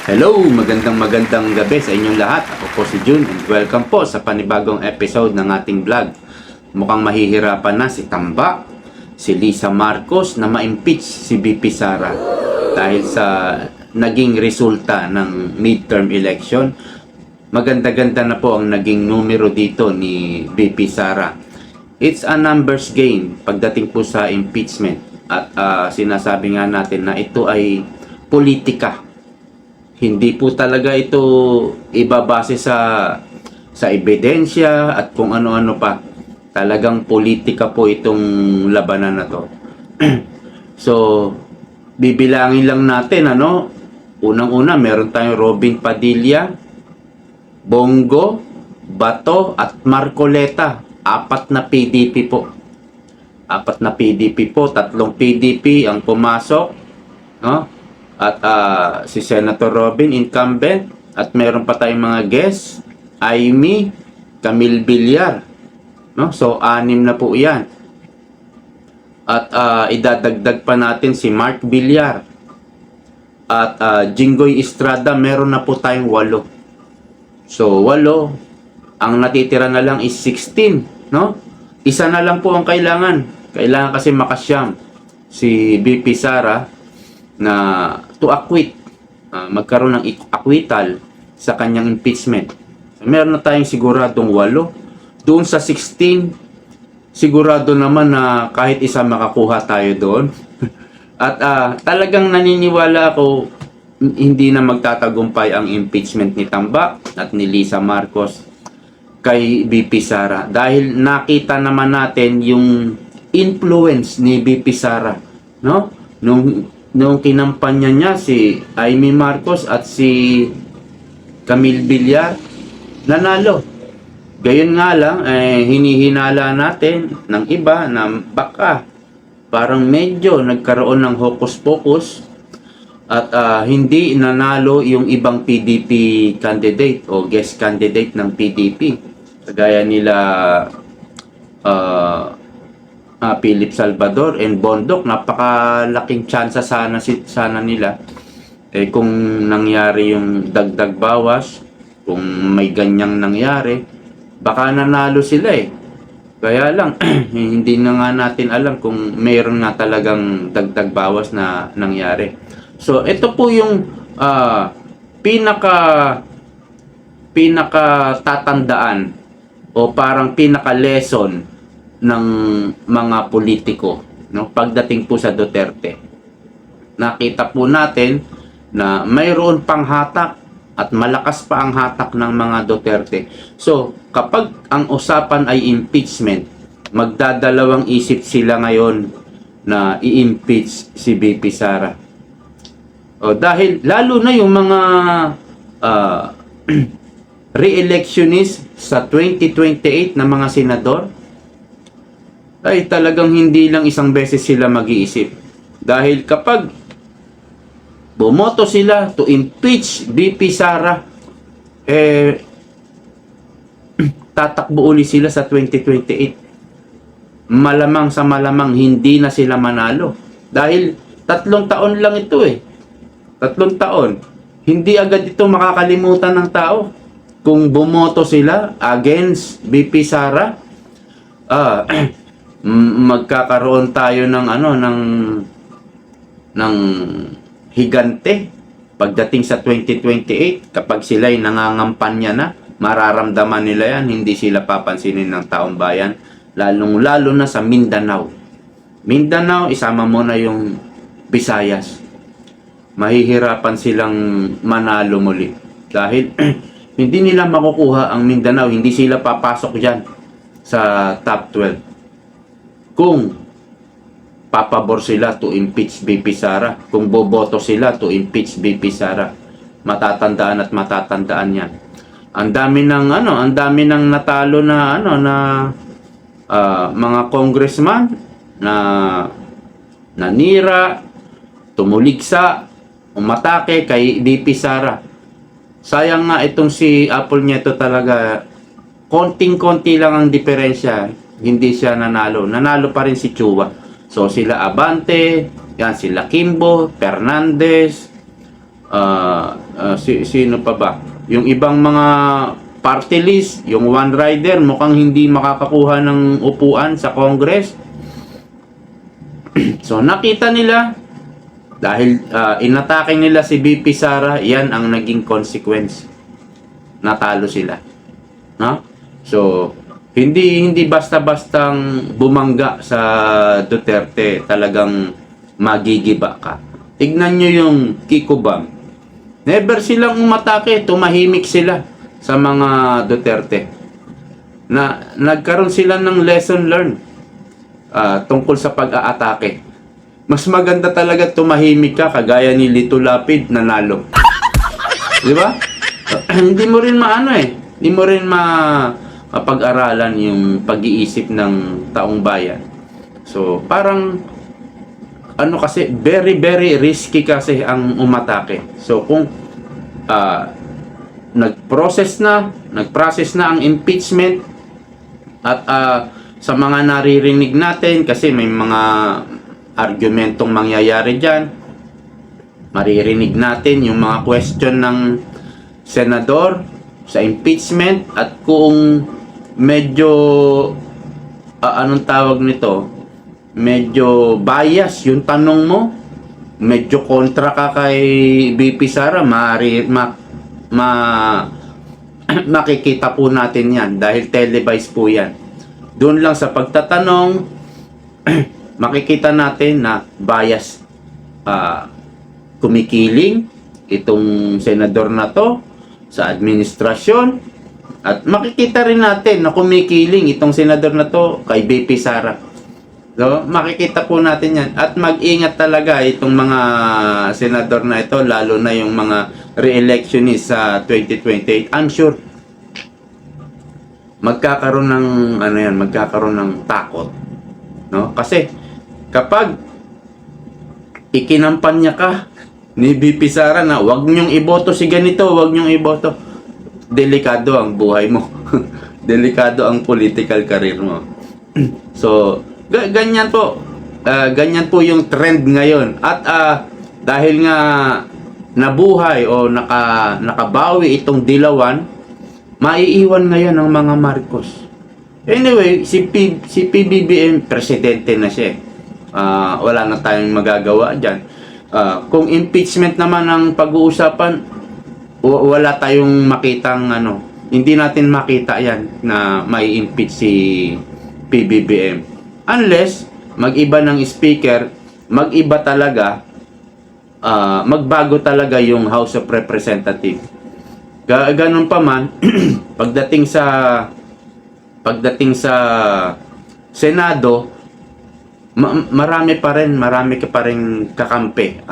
Hello, magandang gabi sa inyong lahat. Ako po si Jun and welcome po sa panibagong episode ng ating vlog. Mukhang mahihirapan na si Tamba, si Lisa Marcos na ma-impeach si VP Sara dahil sa naging resulta ng midterm election. Maganda-ganda na po ang naging numero dito ni VP Sara. It's a numbers game pagdating po sa impeachment at sinasabi nga natin na ito ay politika. Hindi po talaga ito ibabase sa ebidensya at kung ano-ano pa. Talagang politika po itong labanan na to. So, bibilangin lang natin, ano? Unang-una, meron tayong Robin Padilla, Bongo, Bato, at Marcoleta. 4 na PDP po. 4 na PDP po. 3 PDP ang pumasok. No? At si Senator Robin, incumbent. At meron pa tayong mga guests. Amy, Camille Villar. No? So, 6 na po yan. At idadagdag pa natin si Mark Villar. At Jinggoy Estrada, meron na po tayong 8. So, 8. Ang natitira na lang is 16. No? Isa na lang po ang kailangan. Kailangan kasi makasyam si VP Sara na to acquit, magkaroon ng acquittal sa kanyang impeachment. Meron na tayong siguradong 8. Doon sa 16, sigurado naman na kahit isa makakuha tayo doon. At talagang naniniwala ako hindi na magtatagumpay ang impeachment ni Tamba at ni Lisa Marcos kay VP Sara. Dahil nakita naman natin yung influence ni VP Sara. No? Nung kinampanya niya si Amy Marcos at si Camille Villar, nanalo. Gayon nga lang, hinihinala natin ng iba na baka parang medyo nagkaroon ng hocus-pocus at hindi nanalo yung ibang PDP candidate o guest candidate ng PDP. Kagaya nila Philip Salvador and Bondoc, napakalaking tsansa sana nila kung nangyari yung dagdag bawas, kung may ganyang nangyari, baka nanalo sila Kaya lang hindi na nga natin alam kung mayroon nga talagang dagdag bawas na nangyari. So ito po yung pinaka tatandaan o parang pinaka lesson ng mga politiko, no, pagdating po sa Duterte. Nakita po natin na mayroon pang hatak at malakas pa ang hatak ng mga Duterte. So, kapag ang usapan ay impeachment, magdadalawang isip sila ngayon na i-impeach si VP Sara. Dahil lalo na yung mga re-electionist sa 2028 na mga senador, ay talagang hindi lang isang beses sila mag-iisip. Dahil kapag bumoto sila to impeach VP Sara, tatakbo uli sila sa 2028. Malamang sa malamang hindi na sila manalo. Dahil 3 taon lang ito 3 taon. Hindi agad ito makakalimutan ng tao. Kung bumoto sila against VP Sara, magkakaroon tayo ng higante pagdating sa 2028. Kapag sila'y nangangampanya na, mararamdaman nila yan, hindi sila papansinin ng taong bayan, lalo na sa Mindanao. Isama mo na yung Visayas, mahihirapan silang manalo muli dahil hindi nila makukuha ang Mindanao, hindi sila papasok dyan sa top 12 kung papabor sila to impeach VP Sara, kung boboto sila to impeach VP Sara. Matatandaan yan. Ang dami ng natalo na mga congressman na nanira, tumuligsa, umatake kay VP Sara. Sayang nga itong si Apple Nieto talaga, konting-konti lang ang diferensya. Hindi siya nanalo. Nanalo pa rin si Chua. So sila Abante, yan sila Kimbo, Fernandez, Sino pa ba? Yung ibang mga party list, yung one rider, mukhang hindi makakakuha ng upuan sa Congress. So nakita nila, dahil inatake nila si VP Sara, yan ang naging consequence. Natalo sila. No? So, hindi basta-bastang bumangga sa Duterte, talagang magigiba ka. Tignan nyo yung Kiko Bam. Never silang umatake, tumahimik sila sa mga Duterte. Nagkaroon sila ng lesson learned tungkol sa pag-aatake. Mas maganda talaga tumahimik ka, kagaya ni Lito Lapid, nanalo. Di ba? Hindi mo rin hindi mo rin mapag-aralan yung pag-iisip ng taong bayan. So, parang kasi very very risky kasi ang umatake. So, kung nag-process na ang impeachment at sa mga naririnig natin, kasi may mga argumentong mangyayari dyan, maririnig natin yung mga question ng senador sa impeachment, at kung medyo anong tawag nito, medyo bias yung tanong mo, medyo kontra ka kay VP Sara, makikita po natin yan dahil televised po yan. Doon lang sa pagtatanong makikita natin na bias, kumikiling itong senador na to sa administrasyon, at makikita rin natin na kumikiling itong senador na to kay VP Sara. So, makikita po natin yan. At mag-ingat talaga itong mga senador na ito, lalo na yung mga re-electionist sa 2028. I'm sure magkakaroon ng takot, no? Kasi kapag ikinampanya ka ni VP Sara na wag niyong iboto si ganito, wag niyong iboto, delikado ang buhay mo. Delikado ang political career mo. So, ganyan po. Ganyan po yung trend ngayon. At dahil nga nabuhay o nakabawi itong Dilawan, maiiwan ngayon ng mga Marcos. Anyway, si PBBM, presidente na siya. Wala na tayong magagawa dyan. Kung impeachment naman ang pag-uusapan, wala tayong makitang hindi natin makita yan na may impeach si PBBM. Unless mag-iba ng speaker, mag-iba talaga, magbago talaga yung House of Representatives. Ganun pa man, pagdating sa Senado, marami ka pa rin kakampi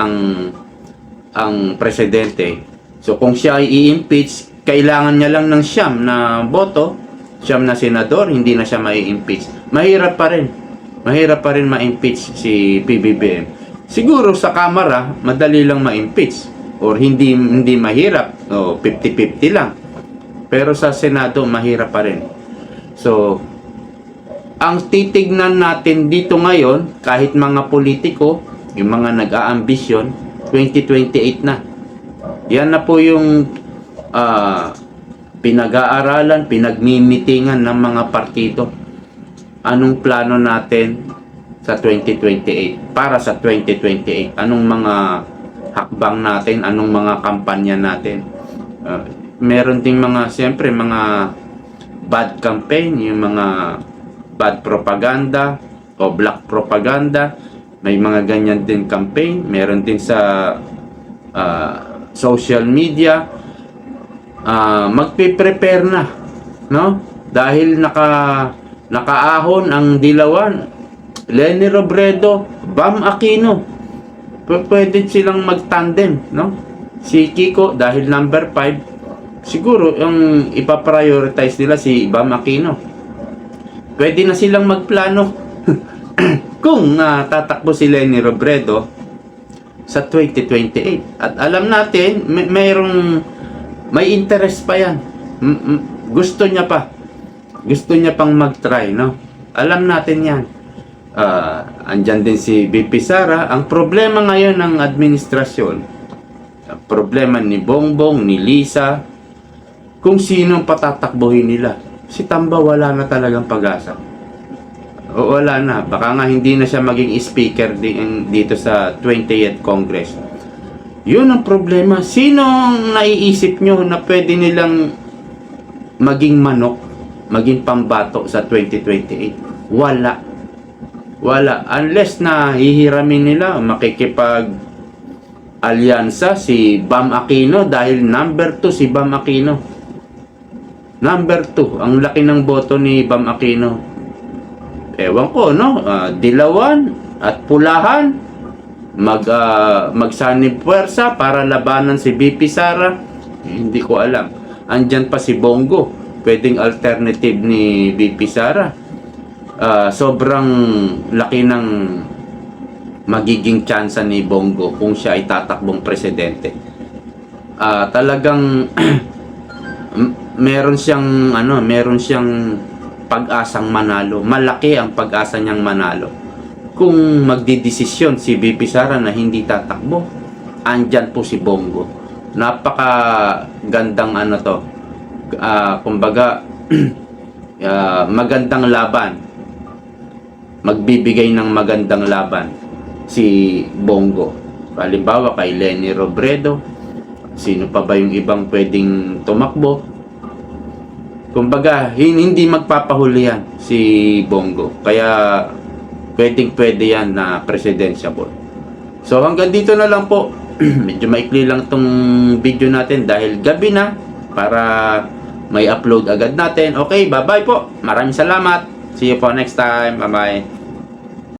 ang presidente. So kung siya ay i-impeach, kailangan niya lang ng siyam na boto, siyam na senador, hindi na siya mai-impeach. Mahirap pa rin ma-impeach si PBBM. Siguro sa Kamara, madali lang ma-impeach, or hindi mahirap, o 50-50 lang. Pero sa Senado, mahirap pa rin. So, ang titignan natin dito ngayon, kahit mga politiko, yung mga nag-aambisyon, 2028 na. Yan na po yung pinag-aaralan, pinagmimitingan ng mga partido. Anong plano natin sa 2028, para sa 2028? Anong mga hakbang natin, anong mga kampanya natin? Meron ding siyempre mga bad campaign, yung mga bad propaganda o black propaganda. May mga ganyan din campaign. Meron din sa social media. Magpe-prepare na, no? Dahil nakaahon ang Dilawan, Leni Robredo, Bam Aquino. Pwede silang mag-tandem, no? Si Kiko, dahil number 5, siguro yung ipaprioritize nila si Bam Aquino. Pwede na silang magplano kung tatakbo si Leni Robredo sa 2028. At alam natin, may interest pa yan. Gusto niya pang mag-try, no? Alam natin yan. Andyan din si VP Sara. Ang problema ngayon ng administrasyon, problema ni Bongbong, ni Lisa, kung sino patatakbuhin nila. Si Tamba wala na talagang pag-asa. O wala na. Baka nga hindi na siya maging speaker dito sa 20th Congress. Yun ang problema. Sino ang naiisip nyo na pwede nilang maging manok, maging pambato sa 2028? Wala. Wala. Unless na hihiramin nila, makikipag alyansa si Bam Aquino dahil number 2 si Bam Aquino. Number 2. Ang laki ng boto ni Bam Aquino. Ewan ko, no? Dilawan at pulahan magsanib puwersa para labanan si BP Sara. Hindi ko alam. Andyan pa si Bongo, pwedeng alternative ni BP Sara. Sobrang laki ng magiging tsansa ni Bongo kung siya ay tatakbong presidente. Talagang meron siyang pag-asang manalo. Malaki ang pag-asa niyang manalo. Kung magdidesisyon si BP Sara na hindi tatakbo, andyan po si Bongo. Napaka gandang kumbaga magandang laban. Magbibigay ng magandang laban si Bongo. Halimbawa kay Leni Robredo, sino pa ba yung ibang pwedeng tumakbo? Kumbaga, hindi magpapahulihan si Bongo. Kaya, pwedeng-pwede yan na presidentiable. So, hanggang dito na lang po. Medyo maikli lang tong video natin dahil gabi na para may upload agad natin. Okay, bye-bye po. Maraming salamat. See you po next time. Bye-bye.